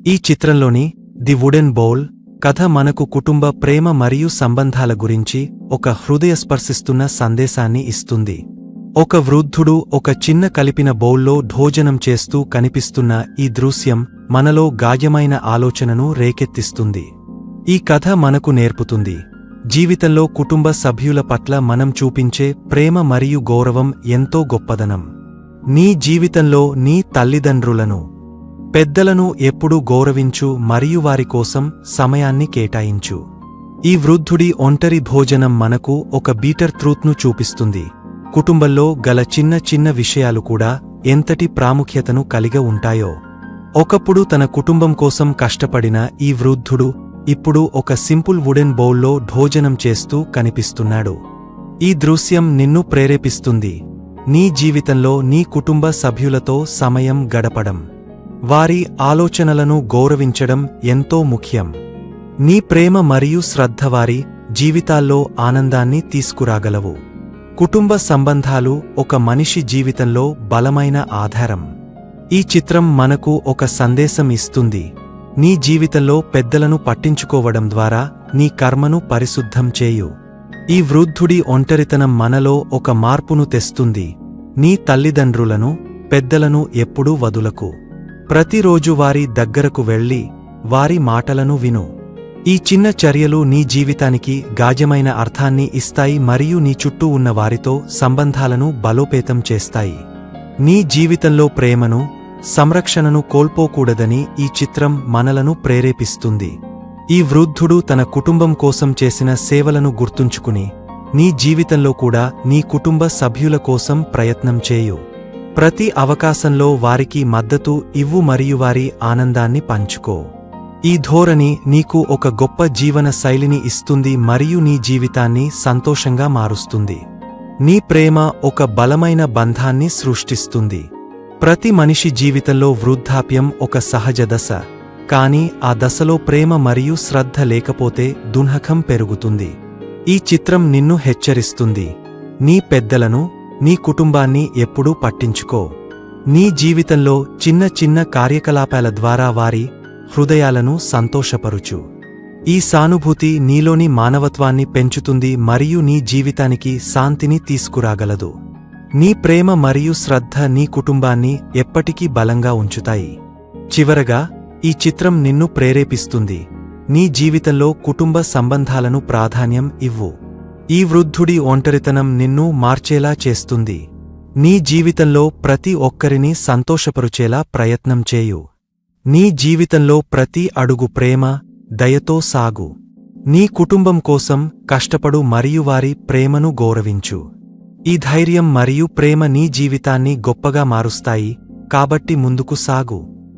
ఈ చిత్రంలోని the wooden bowl కథ మనకు కుటుంబ ప్రేమ మరియు సంబంధాల గురించి ఒక హృదయస్పర్శిస్తున్న సందేశాన్ని ఇస్తుంది. ఒక వృద్ధుడు ఒక చిన్న కలిపిన బౌల్లో భోజనం చేస్తూ కనిపిస్తున్న ఈ దృశ్యం మనలో గాయమైన ఆలోచనను రేకెత్తిస్తుంది. ఈ కథ మనకు నేర్పుతుంది, జీవితంలో కుటుంబ సభ్యుల పట్ల మనం చూపించే ప్రేమ మరియు గౌరవం ఎంతో గొప్పదనం. నీ జీవితంలో నీ తల్లిదండ్రులను, పెద్దలను ఎప్పుడూ గౌరవించు మరియు వారి కోసం సమయాన్ని కేటాయించు. ఈ వృద్ధుడి ఒంటరి భోజనం మనకు ఒక బీటర్ ట్రూత్ను చూపిస్తుంది. కుటుంబంలో గల చిన్న చిన్న విషయాలు కూడా ఎంతటి ప్రాముఖ్యతను కలిగి ఉంటాయో. ఒకప్పుడు తన కుటుంబం కోసం కష్టపడిన ఈ వృద్ధుడు ఇప్పుడు ఒక సింపుల్ వుడెన్ బౌల్లో భోజనం చేస్తూ కనిపిస్తున్నాడు. ఈ దృశ్యం నిన్ను ప్రేరేపిస్తుంది, నీ జీవితంలో నీ కుటుంబ సభ్యులతో సమయం గడపడం, వారి ఆలోచనలను గౌరవించడం ఎంతో ముఖ్యం. నీ ప్రేమ మరియు శ్రద్ధ వారి జీవితాల్లో ఆనందాన్ని తీసుకురాగలవు. కుటుంబ సంబంధాలు ఒక మనిషి జీవితంలో బలమైన ఆధారం. ఈ చిత్రం మనకు ఒక సందేశం ఇస్తుంది, నీ జీవితంలో పెద్దలను పట్టించుకోవడం ద్వారా నీ కర్మను పరిశుద్ధం చేయు. ఈ వృద్ధుడి ఒంటరితనం మనలో ఒక మార్పును తెస్తుంది. నీ తల్లిదండ్రులను, పెద్దలను ఎప్పుడూ వదులకు. ప్రతిరోజు వారి దగ్గరకు వెళ్ళి వారి మాటలను విను. ఈ చిన్న చర్యలు నీ జీవితానికి గాజమైన అర్థాన్ని ఇస్తాయి మరియు నీ చుట్టూ ఉన్న వారితో సంబంధాలను బలోపేతం చేస్తాయి. నీ జీవితంలో ప్రేమను, సంరక్షణను కోల్పోకూడదని ఈ చిత్రం మనలను ప్రేరేపిస్తుంది. ఈ వృద్ధుడు తన కుటుంబం కోసం చేసిన సేవలను గుర్తుంచుకుని, నీ జీవితంలో కూడా నీ కుటుంబ సభ్యుల కోసం ప్రయత్నం చేయు. ప్రతి అవకాశంలో వారికి మద్దతు ఇవ్వు మరియు వారి ఆనందాన్ని పంచుకో. ఈ ధోరణి నీకు ఒక గొప్ప జీవన శైలిని ఇస్తుంది మరియు నీ జీవితాన్ని సంతోషంగా మారుస్తుంది. నీ ప్రేమ ఒక బలమైన బంధాన్ని సృష్టిస్తుంది. ప్రతి మనిషి జీవితంలో వృద్ధాప్యం ఒక సహజ దశ, కానీ ఆ దశలో ప్రేమ మరియు శ్రద్ధ లేకపోతే దుఃఖం పెరుగుతుంది. ఈ చిత్రం నిన్ను హెచ్చరిస్తుంది, నీ పెద్దలను, నీ కుటుంబాన్ని ఎప్పుడూ పట్టించుకో. నీ జీవితంలో చిన్న చిన్న కార్యకలాపాల ద్వారా వారి హృదయాలను సంతోషపరుచు. ఈ సానుభూతి నీలోని మానవత్వాన్ని పెంచుతుంది మరియు నీ జీవితానికి శాంతిని తీసుకురాగలదు. నీ ప్రేమ మరియు శ్రద్ధ నీ కుటుంబాన్ని ఎప్పటికీ బలంగా ఉంచుతాయి. చివరగా, ఈ చిత్రం నిన్ను ప్రేరేపిస్తుంది, నీ జీవితంలో కుటుంబ సంబంధాలను ప్రాధాన్యం ఇవ్వు. ఈ వృద్ధుడి ఒంటరితనం నిన్ను మార్చేలా చేస్తుంది. నీ జీవితంలో ప్రతి ఒక్కరిని సంతోషపరుచేలా ప్రయత్నం చేయు. నీ జీవితంలో ప్రతి అడుగు ప్రేమ, దయతో సాగు. నీ కుటుంబం కోసం కష్టపడు మరియు వారి ప్రేమను గౌరవించు. ఈ ధైర్యం మరియు ప్రేమ నీ జీవితాన్ని గొప్పగా మారుస్తాయి, కాబట్టి ముందుకు సాగు.